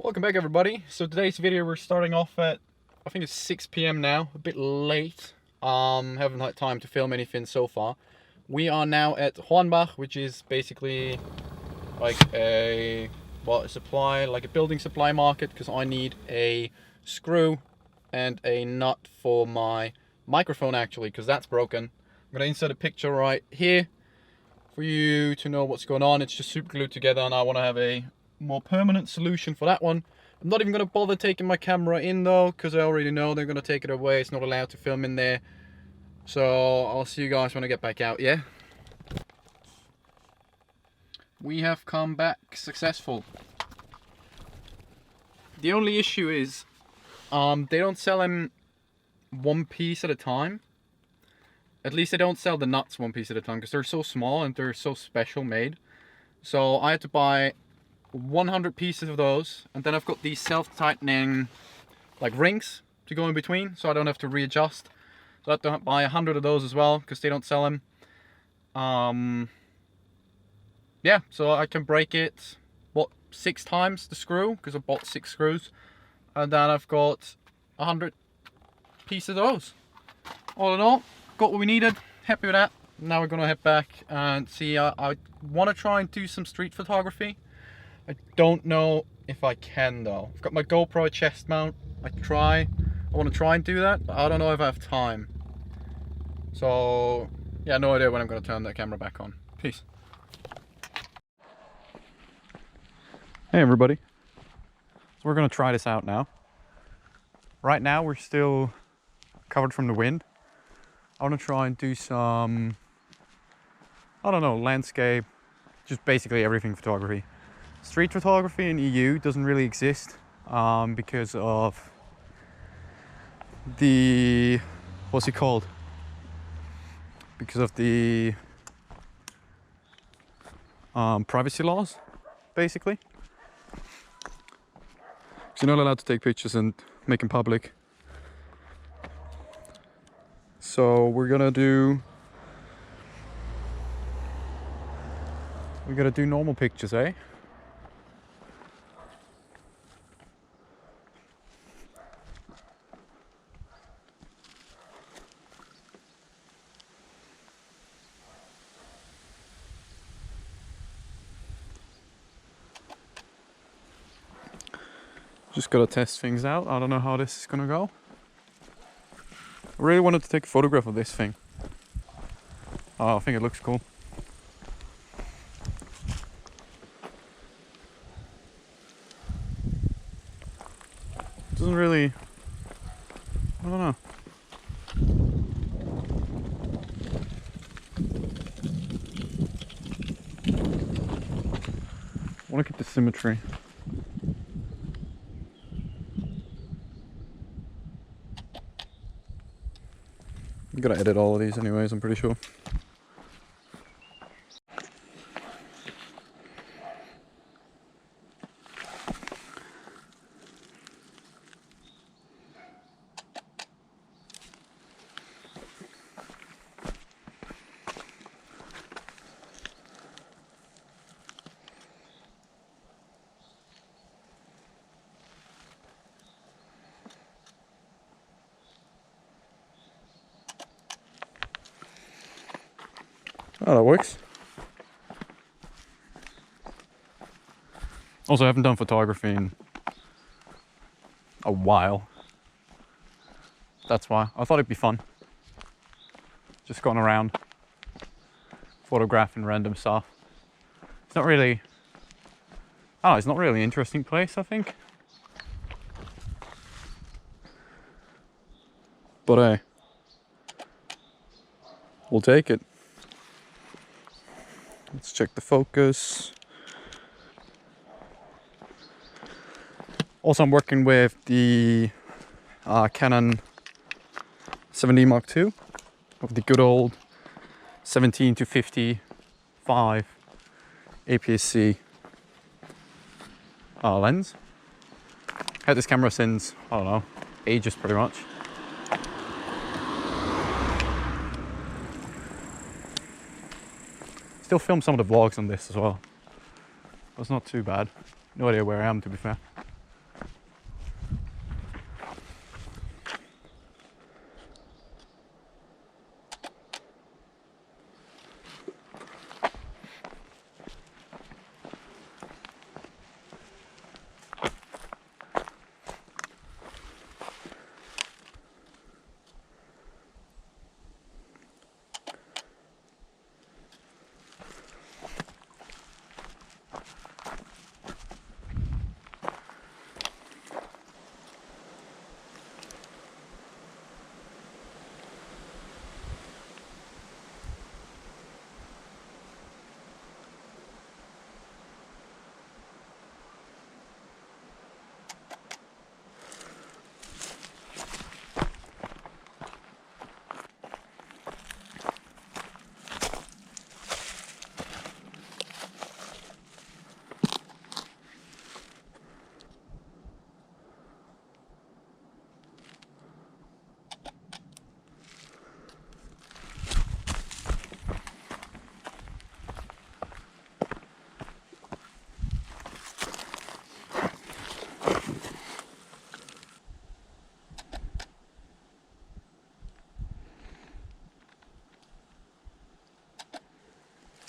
Welcome back, everybody. So today's video we're starting off at, I think it's 6 p.m. now, a bit late. Haven't had time to film anything so far. We are now at Hornbach, which is basically like a building supply market, because I need a screw and a nut for my microphone, actually, because that's broken. I'm gonna insert a picture right here for you to know what's going on. It's just super glued together, and I want to have a more permanent solution for that one. I'm not even going to bother taking my camera in though, because I already know they're going to take it away. It's not allowed to film in there. So I'll see you guys when I get back out, yeah? We have come back successful. The only issue is they don't sell them one piece at a time. At least they don't sell the nuts one piece at a time, because they're so small and they're so special made. So I had to buy 100 pieces of those, and then I've got these self-tightening like rings to go in between, so I don't have to readjust. So I have to buy 100 of those as well, because they don't sell them. Yeah, so I can break it, what, 6 times the screw, because I bought 6 screws, and then I've got 100 pieces of those. All in all, got what we needed, happy with that. Now we're gonna head back and see. I want to try and do some street photography. I don't know if I can though. I've got my GoPro chest mount. I want to try and do that, but I don't know if I have time. So yeah, no idea when I'm going to turn that camera back on. Peace. Hey everybody. So we're going to try this out now. Right now we're still covered from the wind. I want to try and do some, I don't know, landscape, just basically everything photography. Street photography in EU doesn't really exist because of the, what's it called? Because of the privacy laws, basically. So you're not allowed to take pictures and make them public. So we're gonna do normal pictures, eh? Just gotta test things out. I don't know how this is gonna go. I really wanted to take a photograph of this thing. Oh, I think it looks cool. Doesn't really, I don't know. I want to keep the symmetry. I'm gonna edit all of these anyways, I'm pretty sure. Oh, that works. Also, I haven't done photography in a while. That's why. I thought it'd be fun. Just going around, photographing random stuff. It's not really, oh, it's not really an interesting place, I think. But hey, we'll take it. Let's check the focus. Also, I'm working with the Canon 7D Mark II. of the good old 17 to 55 APS-C lens. Had this camera since, I don't know, ages pretty much. Still film some of the vlogs on this as well. But it's not too bad. No idea where I am, to be fair.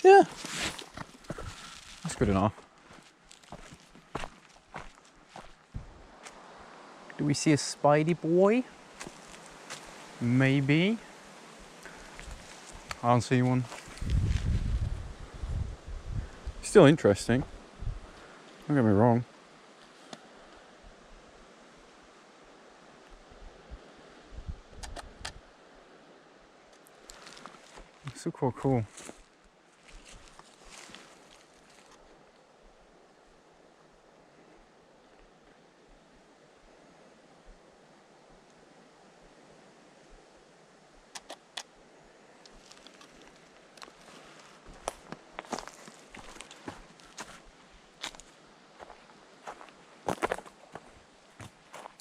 Yeah, that's good enough. Do we see a Spidey boy? Maybe. I don't see one. Still interesting. Don't get me wrong. It's so cool.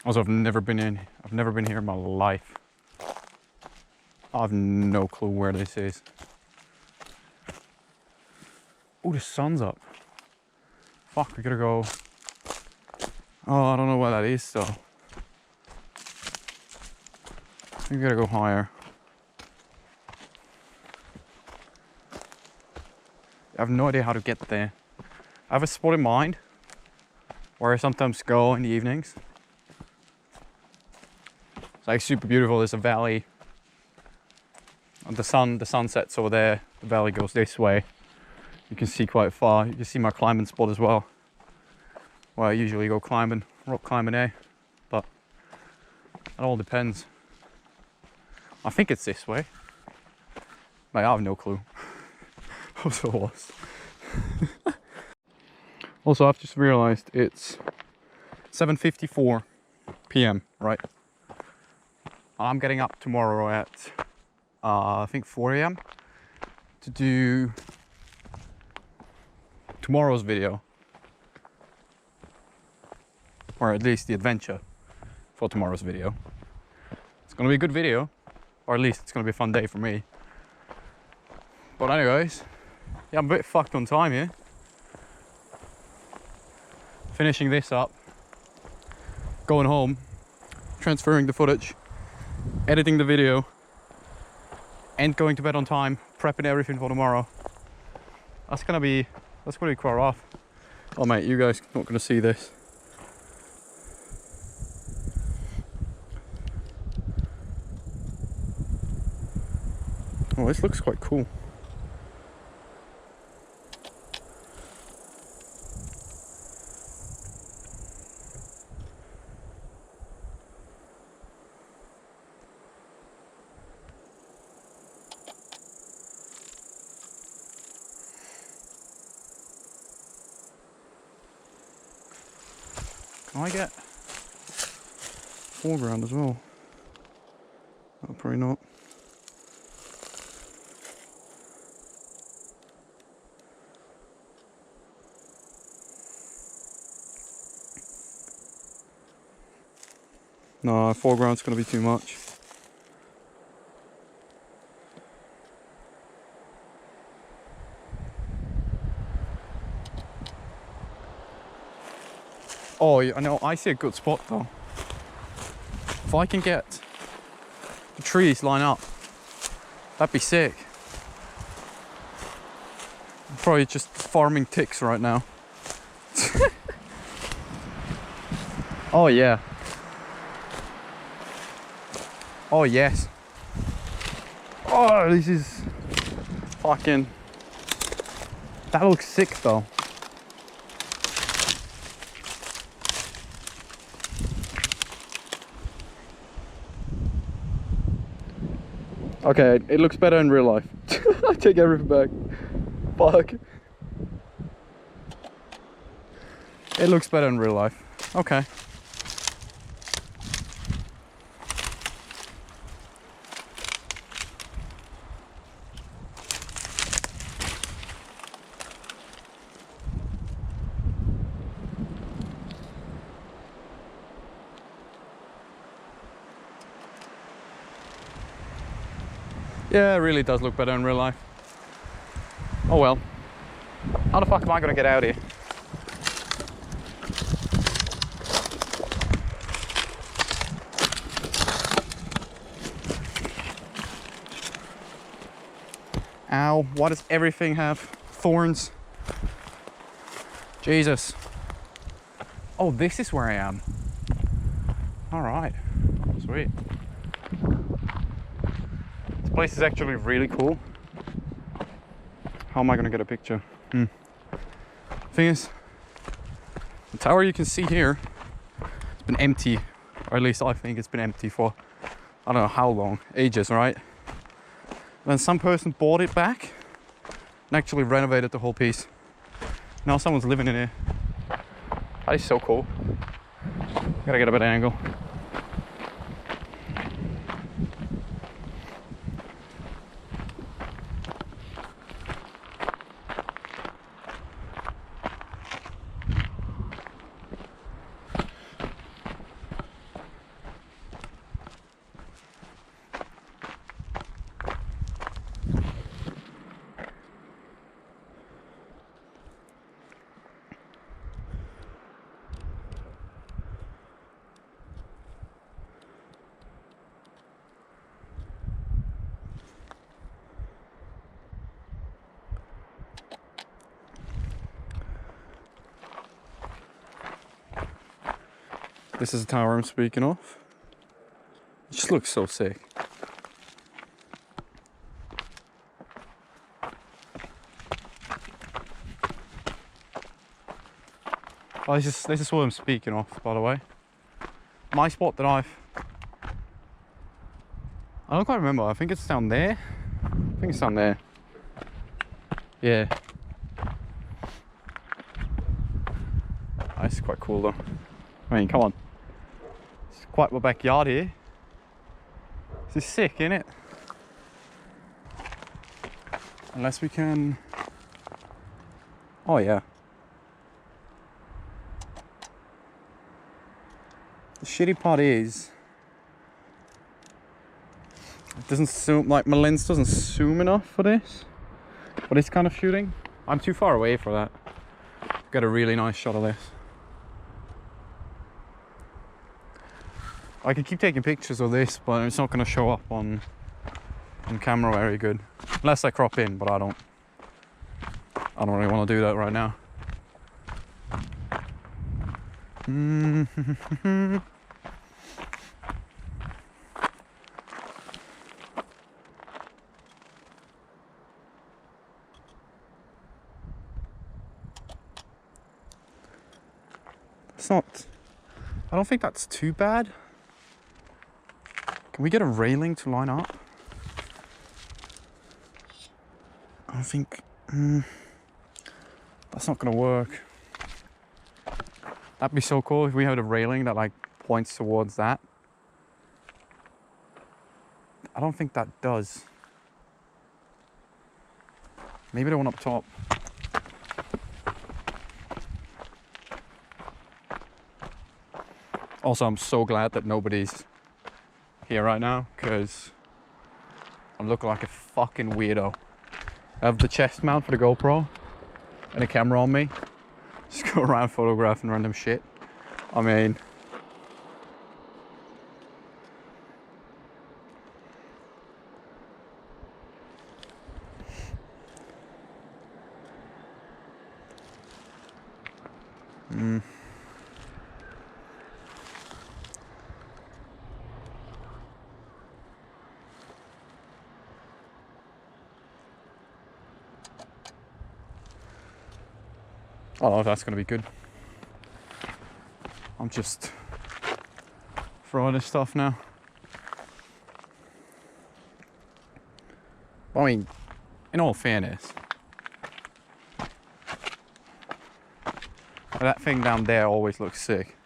Also, I've never been here in my life. I have no clue where this is. Oh, the sun's up. Fuck, we gotta go. Oh, I don't know what that is though. We gotta go higher. I have no idea how to get there. I have a spot in mind where I sometimes go in the evenings. It's like super beautiful. There's a valley. And the sun sets over there. The valley goes this way. You can see quite far. You can see my climbing spot as well, where I usually go climbing, rock climbing there. But it all depends. I think it's this way. Mate, I have no clue. I'm so lost. Also, I've just realized it's 7:54 p.m. right? I'm getting up tomorrow at I think 4 a.m. to do tomorrow's video, or at least the adventure for tomorrow's video. It's gonna be a good video, or at least it's gonna be a fun day for me. But anyways, yeah, I'm a bit fucked on time here. Finishing this up, going home, transferring the footage, editing the video, and going to bed on time, prepping everything for tomorrow. That's gonna be quite rough. Oh mate, you guys not gonna see this. Oh, this looks quite cool. Can I get foreground as well? Oh, probably not. No, foreground's gonna be too much. Oh, I know, I see a good spot though. If I can get the trees line up, that'd be sick. I'm probably just farming ticks right now. Oh yeah. Oh yes. Oh, this is fucking... That looks sick though. Okay, it looks better in real life. I take everything back. Fuck. It looks better in real life. Okay. Yeah, it really does look better in real life. Oh well. How the fuck am I gonna get out of here? Ow, why does everything have thorns? Jesus. Oh, this is where I am. Alright, sweet. This place is actually really cool. How am I gonna get a picture? Thing is, the tower you can see here, it's been empty, or at least I think it's been empty for, I don't know how long, ages, right? Then some person bought it back and actually renovated the whole piece. Now someone's living in it. That is so cool. Gotta get a better angle. This is the tower I'm speaking of. It just looks so sick. Oh, this is what I'm speaking of, by the way. My spot that I don't quite remember. I think it's down there. I think it's down there. Yeah. Oh, this is quite cool though. I mean, come on. It's quite my backyard here. This is sick, isn't it? Unless we can... Oh yeah. The shitty part is... It doesn't zoom, like my lens doesn't zoom enough for this. For this kind of shooting. I'm too far away for that. Got a really nice shot of this. I can keep taking pictures of this, but it's not going to show up on camera very good. Unless I crop in, but I don't really want to do that right now. It's not... I don't think that's too bad. Can we get a railing to line up? I don't think... that's not gonna work. That'd be so cool if we had a railing that like points towards that. I don't think that does. Maybe the one up top. Also, I'm so glad that nobody's here right now, because I'm looking like a fucking weirdo. I have the chest mount for the GoPro and a camera on me. Just go around photographing random shit. I mean, I don't know if that's going to be good. I'm just throwing this stuff now. I mean, in all fairness, that thing down there always looks sick.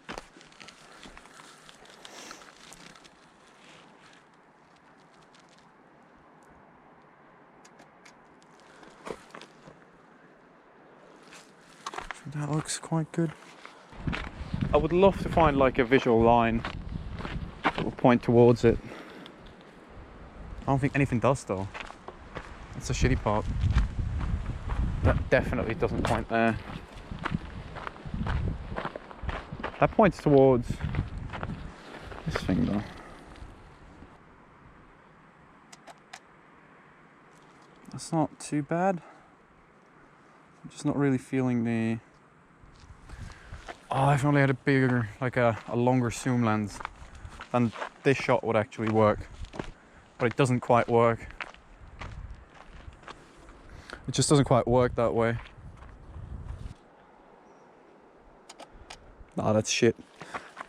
That looks quite good. I would love to find like a visual line that will point towards it. I don't think anything does though. That's the shitty part. That definitely doesn't point there. That points towards this thing though. That's not too bad. I'm just not really feeling the... Oh, if only I had a bigger, like a longer zoom lens, then this shot would actually work. But it doesn't quite work. It just doesn't quite work that way. Oh, that's shit.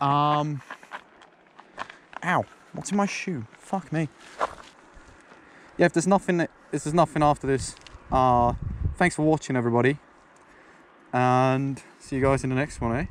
Ow, what's in my shoe? Fuck me. Yeah, if there's nothing after this, thanks for watching everybody. And see you guys in the next one, eh?